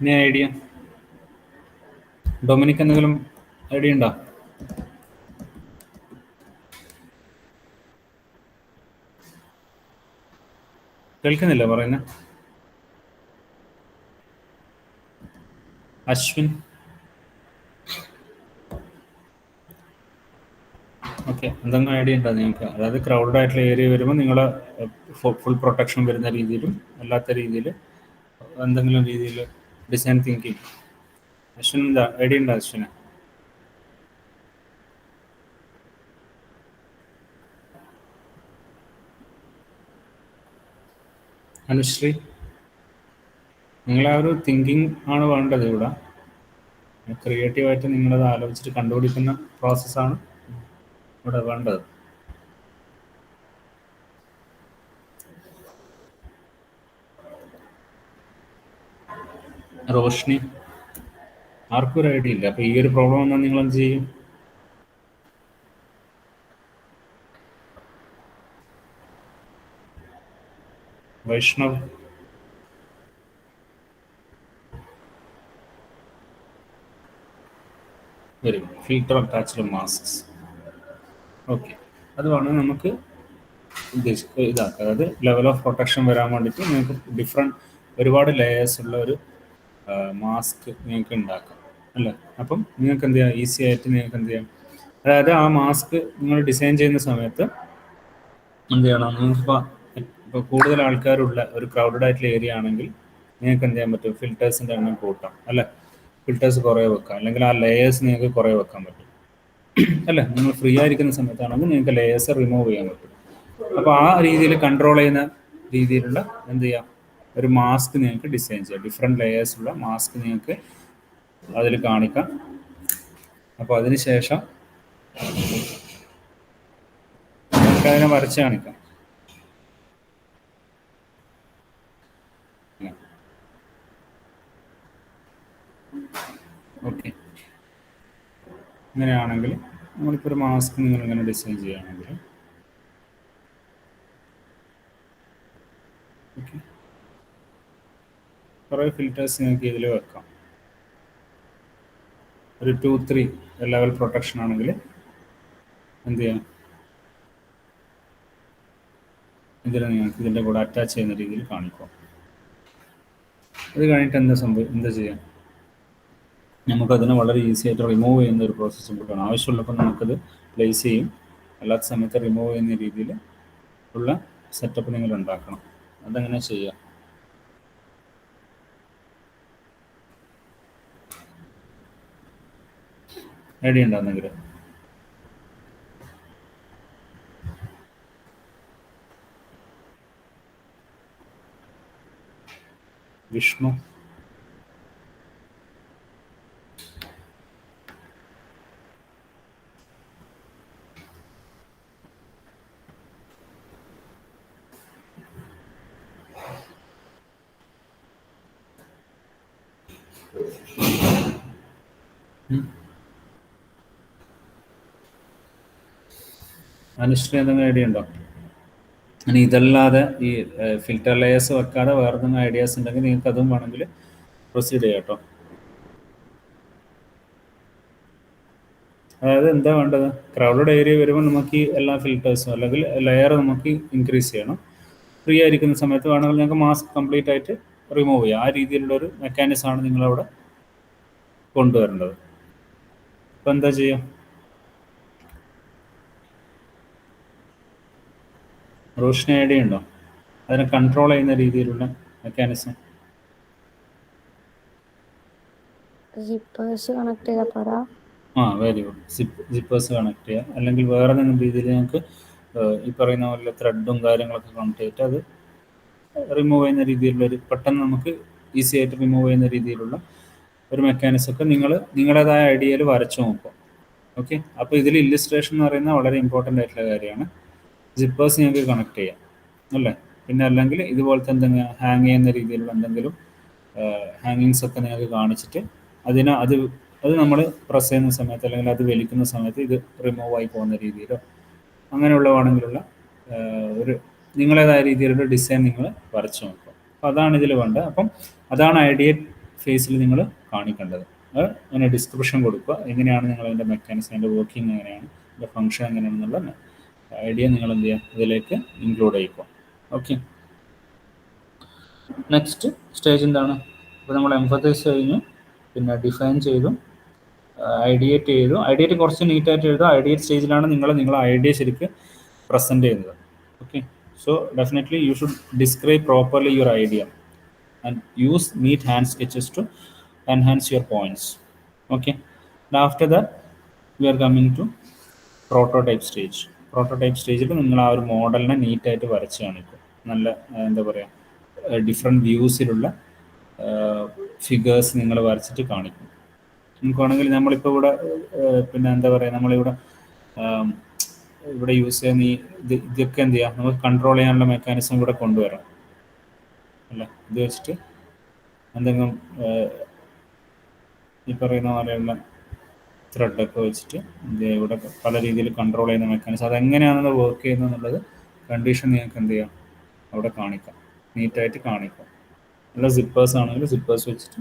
ഇനി ഐഡിയ ഡൊമിനിക് എന്തെങ്കിലും ഐഡിയ ഉണ്ടോ? കേൾക്കുന്നില്ല പറയുന്നത്? അശ്വിൻ? ഓക്കെ, എന്തെങ്കിലും ഐഡിയ ഉണ്ടോ നിങ്ങൾക്ക്? അതായത് ക്രൗഡഡ് ആയിട്ടുള്ള ഏരിയ വരുമ്പോൾ നിങ്ങൾ ഫുൾ പ്രൊട്ടക്ഷൻ വരുന്ന രീതിയിലും അല്ലാത്ത രീതിയിൽ എന്തെങ്കിലും രീതിയിൽ ഡിസൈൻ തിങ്കിങ്. അശ്വിൻ എന്താ ഐഡിയ ഉണ്ടോ അശ്വിന്? അനുശ്രീ, നിങ്ങളെ ഒരു തിങ്കിങ് ആണ് വേണ്ടത് ഇവിടെ. ക്രിയേറ്റീവായിട്ട് നിങ്ങളത് ആലോചിച്ചിട്ട് കണ്ടുപിടിക്കുന്ന പ്രോസസ്സാണ് ഇവിടെ വേണ്ടത്. റോഷ്നി? ആർക്കും ഒരു ഐഡിയ ഇല്ല. അപ്പോൾ ഈ ഒരു പ്രോബ്ലം വന്നാൽ നിങ്ങൾ എന്ത് ചെയ്യും? വൈഷ്ണവ്? വരും ഫിൽട്ടർ അറ്റാച്ച്ഡ് മാസ്ക്സ്. ഓക്കെ, അത് വേണം നമുക്ക് ഇതാക്കുക. അതായത് ലെവൽ ഓഫ് പ്രൊട്ടക്ഷൻ വരാൻ വേണ്ടിയിട്ട് നിങ്ങൾക്ക് ഒരുപാട് ലെയേഴ്സ് ഉള്ള ഒരു മാസ്ക് നിങ്ങൾക്ക് ഉണ്ടാക്കാം അല്ലേ? അപ്പം നിങ്ങൾക്ക് എന്ത് ചെയ്യാം, ഈസി ആയിട്ട് നിങ്ങൾക്ക് എന്ത് ചെയ്യാം, അതായത് ആ മാസ്ക് നിങ്ങൾ ഡിസൈൻ ചെയ്യുന്ന സമയത്ത് എന്ത് ചെയ്യണം, ഇപ്പോൾ കൂടുതൽ ആൾക്കാരുള്ള ഒരു ക്രൗഡഡ് ആയിട്ടുള്ള ഏരിയ ആണെങ്കിൽ നിങ്ങൾക്ക് എന്ത് ചെയ്യാൻ പറ്റും, ഫിൽറ്റേഴ്സിൻ്റെ എണ്ണം കൂട്ടാം അല്ലേ? ഫിൽറ്റേഴ്സ് കുറേ വെക്കാം, അല്ലെങ്കിൽ ആ ലെയേഴ്സ് നിങ്ങൾക്ക് കുറേ വെക്കാൻ പറ്റും അല്ലേ? നിങ്ങൾ ഫ്രീ ആയിരിക്കുന്ന സമയത്താണെങ്കിൽ നിങ്ങൾക്ക് ലെയേഴ്സ് റിമൂവ് ചെയ്യാൻ പറ്റും. അപ്പോൾ ആ രീതിയിൽ കൺട്രോൾ ചെയ്യുന്ന രീതിയിലുള്ള എന്ത് ചെയ്യാം, ഒരു മാസ്ക് നിങ്ങൾക്ക് ഡിസൈൻ ചെയ്യാം. ഡിഫറെൻറ്റ് ലെയേഴ്സുള്ള മാസ്ക് നിങ്ങൾക്ക് അതിൽ കാണിക്കാം. അപ്പോൾ അതിന് ശേഷം നമുക്ക് അതിനെ വരച്ച് കാണിക്കാം. ഓക്കെ, ഇങ്ങനെയാണെങ്കിൽ നമ്മളിപ്പോൾ ഒരു മാസ്ക് നിങ്ങളിങ്ങനെ ഡിസൈൻ ചെയ്യുകയാണെങ്കിൽ ഓക്കെ, കുറേ ഫിൽറ്റേഴ്സ് നിങ്ങൾക്ക് ഇതിൽ വെക്കാം. ഒരു 2-3 ലെവൽ പ്രൊട്ടക്ഷൻ ആണെങ്കിൽ എന്ത് ചെയ്യാം, ഇതിൽ നിങ്ങൾക്ക് ഇതിൻ്റെ കൂടെ അറ്റാച്ച് ചെയ്യുന്ന രീതിയിൽ കാണിക്കാം. അത് കഴിഞ്ഞിട്ട് എന്താ ചെയ്യാം, നമുക്കതിനെ വളരെ ഈസി ആയിട്ട് റിമൂവ് ചെയ്യുന്ന ഒരു പ്രോസസ്സ് കൂടെയാണ്. ആവശ്യമുള്ളപ്പോൾ നമുക്കത് പ്ലേസ് ചെയ്യും, അല്ലാത്ത സമയത്ത് റിമൂവ് ചെയ്യുന്ന രീതിയിൽ ഉള്ള സെറ്റപ്പ് നിങ്ങൾ ഉണ്ടാക്കണം. അതെങ്ങനെ ചെയ്യുക, ഐഡിയ ഉണ്ടാകുന്നെങ്കിൽ വിഷ്ണു? അനുശ്രീ എന്തെങ്കിലും ഐഡിയ ഉണ്ടോ? ഇനി ഇതല്ലാതെ ഈ ഫിൽറ്റർ ലെയേഴ്സ് വെക്കാതെ വേറെ എന്തെങ്കിലും ഐഡിയാസ് ഉണ്ടെങ്കിൽ നിങ്ങൾക്ക് അതും വേണമെങ്കിൽ പ്രൊസീഡ് ചെയ്യാം കേട്ടോ. അതായത് എന്താ വേണ്ടത്, ക്രൗഡഡ് ഏരിയ വരുമ്പോൾ നമുക്ക് ഈ എല്ലാ ഫിൽറ്റേഴ്സും അല്ലെങ്കിൽ ലെയർ നമുക്ക് ഇൻക്രീസ് ചെയ്യണം. ഫ്രീ ആയിരിക്കുന്ന സമയത്ത് വേണമെങ്കിൽ നിങ്ങൾക്ക് മാസ്ക് കംപ്ലീറ്റ് ആയിട്ട് റിമൂവ് ചെയ്യാം. ആ രീതിയിലുള്ളൊരു മെക്കാനിസമാണ് നിങ്ങളവിടെ കൊണ്ടുവരേണ്ടത്. ഇപ്പം എന്താ ചെയ്യുക, റോഷിന് ഐഡിയ ഉണ്ടോ അതിനെ കൺട്രോൾ ചെയ്യുന്ന രീതിയിലുള്ള മെക്കാനിസം? ജിപ്പേഴ്സ് കണക്ട് ചെയ്താൽ പോരാ? Very good. ജിപ്പേഴ്സ് കണക്ട് ചെയ്യുക, അല്ലെങ്കിൽ വേറെ എന്തെങ്കിലും രീതിയിൽ ഞങ്ങൾക്ക് ഈ പറയുന്ന പോലെ ത്രെഡും കാര്യങ്ങളൊക്കെ കണക്ട് ചെയ്തിട്ട് അത് റിമൂവ് ചെയ്യുന്ന രീതിയിലുള്ളൊരു പെട്ടെന്ന് നമുക്ക് ഈസി ആയിട്ട് റിമൂവ് ചെയ്യുന്ന രീതിയിലുള്ള ഒരു മെക്കാനിസമൊക്കെ നിങ്ങളുടേതായ ഐഡിയയിൽ വരച്ചു നോക്കും. ഓക്കെ, അപ്പോൾ ഇതിൽ ഇല്ലുസ്ട്രേഷൻ എന്ന് പറയുന്നത് വളരെ ഇമ്പോർട്ടൻ്റ് ആയിട്ടുള്ള കാര്യമാണ്. ജിപ്പേഴ്സ് ഞങ്ങൾക്ക് കണക്ട് ചെയ്യാം അല്ലേ, പിന്നെ അല്ലെങ്കിൽ ഇതുപോലത്തെ എന്തെങ്കിലും ഹാങ് ചെയ്യുന്ന രീതിയിലുള്ള എന്തെങ്കിലും ഹാങ്ങിങ്സ് ഒക്കെ നിങ്ങൾക്ക് കാണിച്ചിട്ട് അത് നമ്മൾ പ്രസ് ചെയ്യുന്ന സമയത്ത് അല്ലെങ്കിൽ അത് വലിക്കുന്ന സമയത്ത് ഇത് റിമൂവ് ആയി പോകുന്ന രീതിയിലോ അങ്ങനെയുള്ളതാണെങ്കിലുള്ള ഒരു നിങ്ങളേതായ രീതിയിലുള്ള ഡിസൈൻ നിങ്ങൾ വരച്ച് നോക്കുക. അപ്പോൾ അതാണ് ഇതിൽ വേണ്ടത്. അപ്പം അതാണ് ഐഡിയ ഫേസിൽ നിങ്ങൾ കാണിക്കേണ്ടത്. അതിന് ഡിസ്ക്രിപ്ഷൻ കൊടുക്കുക, എങ്ങനെയാണ് നിങ്ങൾ അതിൻ്റെ മെക്കാനിസം, അതിൻ്റെ വർക്കിംഗ് എങ്ങനെയാണ്, അതിൻ്റെ ഫങ്ഷൻ എങ്ങനെയാണെന്നുള്ള ഐഡിയ നിങ്ങൾ എന്ത് ചെയ്യുക, ഇതിലേക്ക് ഇൻക്ലൂഡ് ചെയ്യിക്കുക. ഓക്കെ, നെക്സ്റ്റ് സ്റ്റേജ് എന്താണ്? ഇപ്പോൾ നമ്മൾ എംഫസൈസ് കഴിഞ്ഞു, പിന്നെ ഡിഫൈൻ ചെയ്തു, ഐഡിയേറ്റ് കുറച്ച് നീറ്റായിട്ട് എഴുതുക. ഐഡിയേറ്റ് സ്റ്റേജിലാണ് നിങ്ങളെ ഐഡിയ ശരിക്ക് പ്രസൻറ്റ് ചെയ്യുന്നത്. Okay, so definitely you should describe properly your idea and use neat hand sketches to enhance your points. Okay, after that we are coming to prototype stage. Prototype സ്റ്റേജിൽ നിങ്ങൾ ആ ഒരു മോഡലിനെ നീറ്റായിട്ട് വരച്ച് കാണിക്കും. നല്ല എന്താ പറയുക, ഡിഫറെൻറ്റ് വ്യൂസിലുള്ള ഫിഗേഴ്സ് നിങ്ങൾ വരച്ചിട്ട് കാണിക്കും. നമുക്ക് വേണമെങ്കിൽ നമ്മളിപ്പോൾ ഇവിടെ പിന്നെ എന്താ പറയുക, ഇവിടെ യൂസ് ചെയ്യുന്ന ഇതൊക്കെ എന്ത് ചെയ്യുക, നമുക്ക് കൺട്രോൾ ചെയ്യാനുള്ള മെക്കാനിസം ഇവിടെ കൊണ്ടുവരാം അല്ല. ഇത് വെച്ചിട്ട് എന്തെങ്കിലും ഈ പറയുന്ന പോലെയുള്ള ത്രെഡൊക്കെ വെച്ചിട്ട് ഇവിടെ പല രീതിയിൽ കൺട്രോൾ ചെയ്യുന്ന മെക്കാനിസം അതെങ്ങനെയാണെന്ന് വർക്ക് ചെയ്യുന്നത് എന്നുള്ളത് കണ്ടീഷൻ നിങ്ങൾക്ക് എന്ത് ചെയ്യാം, അവിടെ കാണിക്കാം, നീറ്റായിട്ട് കാണിക്കാം. അല്ല സിപ്പേഴ്സ് ആണെങ്കിൽ സിപ്പേഴ്സ് വെച്ചിട്ട്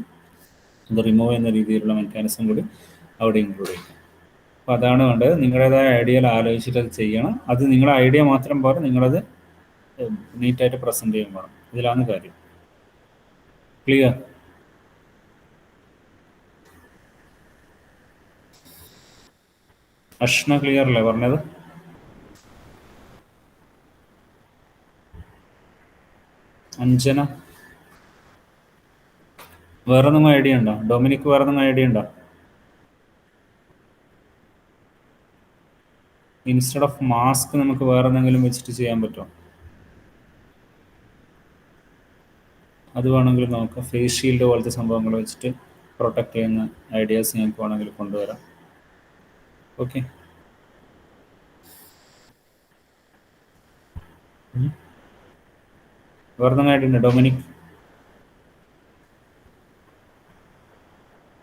അത് റിമൂവ് ചെയ്യുന്ന രീതിയിലുള്ള മെക്കാനിസം കൂടി അവിടെ ഇൻക്ലൂഡ് ചെയ്യും. അപ്പോൾ അതാണ് വേണ്ടത്. നിങ്ങളുടേതായ ഐഡിയയിൽ ആലോചിച്ചിട്ട് അത് ചെയ്യണം. അത് നിങ്ങളുടെ ഐഡിയ മാത്രം പോലെ നിങ്ങളത് നീറ്റായിട്ട് പ്രസൻറ്റ് ചെയ്യാൻ വേണം. ഇതിലാണ് കാര്യം. ക്ലിയർ? അഷ്ന ക്ലിയർ അല്ലേ പറഞ്ഞത്? അഞ്ജന വേറെ എന്തെങ്കിലും ഐഡിയ ഉണ്ടോ? ഡൊമിനിക്ക് വേറെ എന്തെങ്കിലും ഐഡിയ ഉണ്ടോ? ഇൻസ്റ്റെഡ് ഓഫ് മാസ്ക് നമുക്ക് വേറെ എന്തെങ്കിലും വെച്ചിട്ട് ചെയ്യാൻ പറ്റുമോ? അത് വേണമെങ്കിൽ നോക്കാം. ഫേസ് ഷീൽഡ് പോലത്തെ സംഭവങ്ങൾ വെച്ചിട്ട് പ്രൊട്ടക്റ്റ് ചെയ്യുന്ന ഐഡിയാസ് ഞങ്ങൾക്ക് വേണമെങ്കിൽ കൊണ്ടുവരാം. ഓക്കെ, വേറെ ആയിട്ടുണ്ട് ഡൊമിനിക്.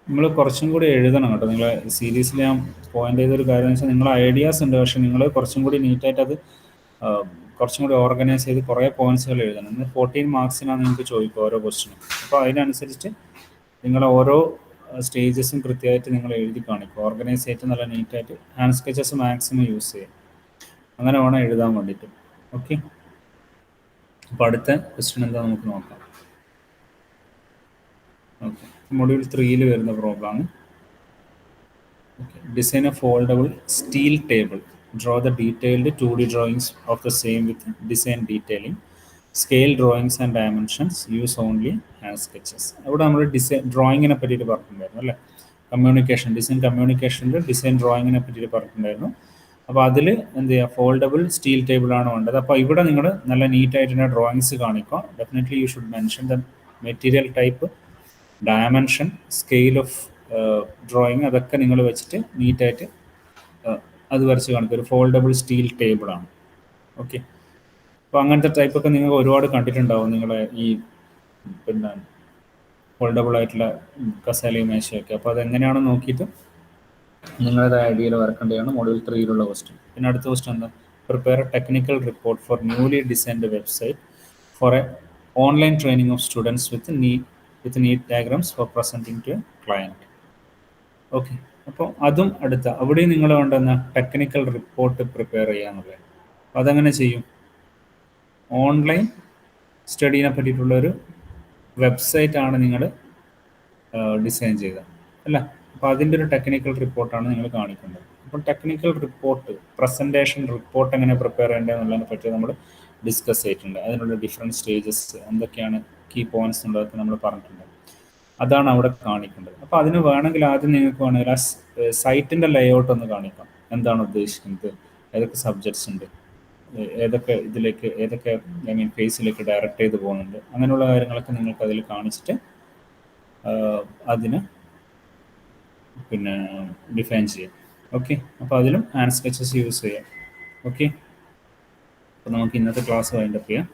നിങ്ങൾ കുറച്ചും കൂടി എഴുതണം കേട്ടോ. നിങ്ങൾ സീരീസിൽ ഞാൻ പോയിന്റ് ചെയ്തൊരു കാര്യം എന്ന് വെച്ചാൽ നിങ്ങൾ ഐഡിയാസ് ഉണ്ട്, പക്ഷേ നിങ്ങൾ കുറച്ചും കൂടി നീറ്റായിട്ട് അത് കുറച്ചും കൂടി ഓർഗനൈസ് ചെയ്ത് കുറേ പോയിന്റ്സുകൾ എഴുതണം. ഇന്ന് 14 മാർക്സിനാണ് നിങ്ങൾക്ക് ചോദിക്കുക ഓരോ ക്വസ്റ്റിനും. അപ്പോൾ അതിനനുസരിച്ച് നിങ്ങൾ ഓരോ സ്റ്റേജസും കൃത്യമായിട്ട് നിങ്ങൾ എഴുതി കാണിക്കുക. ഓർഗനൈസ് ചെയ്തിട്ട് നല്ല നീറ്റായിട്ട് ഹാൻഡ് സ്കെച്ചസ് മാക്സിമം യൂസ് ചെയ്യും. അങ്ങനെ വേണം എഴുതാൻ വേണ്ടിയിട്ട്. ഓക്കെ, അപ്പോൾ അടുത്ത ക്വസ്റ്റ്യൻ എന്താ നമുക്ക് നോക്കാം. ഓക്കെ, മൊഡ്യൂൾ 3 വരുന്ന പ്രോബ്ലമാണ്. Okay. Design a foldable steel table. Draw the detailed 2D drawings of the same with design detailing. Scale drawings and dimensions. Use only hand sketches. അവിടെ നമ്മൾ ഡ്രോയിങ്ങിനെ പറ്റിയിട്ട് പറഞ്ഞിട്ടുണ്ടായിരുന്നു അല്ലേ. ഡിസൈൻ കമ്മ്യൂണിക്കേഷനിൽ ഡിസൈൻ ഡ്രോയിങ്ങിനെ പറ്റിയിട്ട് പറഞ്ഞിട്ടുണ്ടായിരുന്നു. അപ്പോൾ അതിൽ എന്ത് ചെയ്യുക, ഫോൾഡബിൾ സ്റ്റീൽ ടേബിളാണ് വേണ്ടത്. അപ്പോൾ ഇവിടെ നിങ്ങൾ നല്ല നീറ്റായിട്ട് തന്നെ ഡ്രോയിങ്സ് കാണിക്കുക. Definitely you should mention the material type, dimension, scale of drawing, അതൊക്കെ നിങ്ങൾ വെച്ചിട്ട് നീറ്റായിട്ട് അത് വരച്ച് കാണിക്കുക. ഒരു ഫോൾഡബിൾ സ്റ്റീൽ ടേബിളാണ്. ഓക്കെ, അപ്പോൾ അങ്ങനത്തെ ടൈപ്പൊക്കെ നിങ്ങൾ ഒരുപാട് കണ്ടിട്ടുണ്ടാവും നിങ്ങളെ ഈ പിന്നെ ഫോൾഡബിൾ ആയിട്ടുള്ള കസേലയും മേശയൊക്കെ. അപ്പോൾ അതെങ്ങനെയാണെന്ന് നോക്കിയിട്ട് നിങ്ങളുടെ ഐഡിയയിൽ വരക്കേണ്ടതാണ് മൊഡ്യൂൾ 3 ക്വസ്റ്റ്യൻ. പിന്നെ അടുത്ത ക്വസ്റ്റ്യൻ എന്താ, prepare a technical report for newly designed website for a online training of students with neat diagrams for presenting to a client. Okay, അപ്പോൾ അതും അവിടെ നിങ്ങൾ വേണ്ടെന്ന ടെക്നിക്കൽ റിപ്പോർട്ട് പ്രിപ്പയർ ചെയ്യാന്നുള്ളത്. അപ്പോൾ അതെങ്ങനെ ചെയ്യും, ഓൺലൈൻ സ്റ്റഡീനെ പറ്റിയിട്ടുള്ളൊരു വെബ്സൈറ്റാണ് നിങ്ങൾ ഡിസൈൻ ചെയ്തത് അല്ല. അപ്പോൾ അതിൻ്റെ ഒരു ടെക്നിക്കൽ റിപ്പോർട്ടാണ് നിങ്ങൾ കാണിക്കേണ്ടത്. അപ്പോൾ ടെക്നിക്കൽ റിപ്പോർട്ട്, പ്രസൻറ്റേഷൻ റിപ്പോർട്ട് എങ്ങനെ പ്രിപ്പയർ ചെയ്യേണ്ടതെന്നുള്ളതിനെ പറ്റി നമ്മൾ ഡിസ്കസ് ചെയ്തിട്ടുണ്ട്. അതിനുള്ള ഡിഫറെൻറ്റ് സ്റ്റേജസ് എന്തൊക്കെയാണ്, കീ പോയിന്റ്സ് ഉള്ളതൊക്കെ നമ്മൾ പറഞ്ഞിട്ടുണ്ട്. അതാണ് അവിടെ കാണിക്കേണ്ടത്. അപ്പോൾ അതിന് വേണമെങ്കിൽ ആദ്യം നിങ്ങൾക്ക് വേണമെങ്കിൽ ആ സൈറ്റിൻ്റെ ലേഔട്ട് ഒന്ന് കാണിക്കാം. എന്താണ് ഉദ്ദേശിക്കുന്നത്, ഏതൊക്കെ സബ്ജക്ട്സ് ഉണ്ട്, ഏതൊക്കെ ഇതിലേക്ക്, ഏതൊക്കെ ഫേസിലേക്ക് ഡയറക്റ്റ് ചെയ്ത് പോകുന്നുണ്ട്, അങ്ങനെയുള്ള കാര്യങ്ങളൊക്കെ നിങ്ങൾക്ക് അതിൽ കാണിച്ചിട്ട് അതിന് പിന്നെ ഡിഫൈൻ ചെയ്യാം. ഓക്കെ, അപ്പോൾ അതിലും ഹാൻഡ് സ്കെച്ചസ് യൂസ് ചെയ്യാം. ഓക്കെ, അപ്പോൾ നമുക്ക് ഇന്നത്തെ ക്ലാസ് വൈൻഡപ്പ് ചെയ്യാം.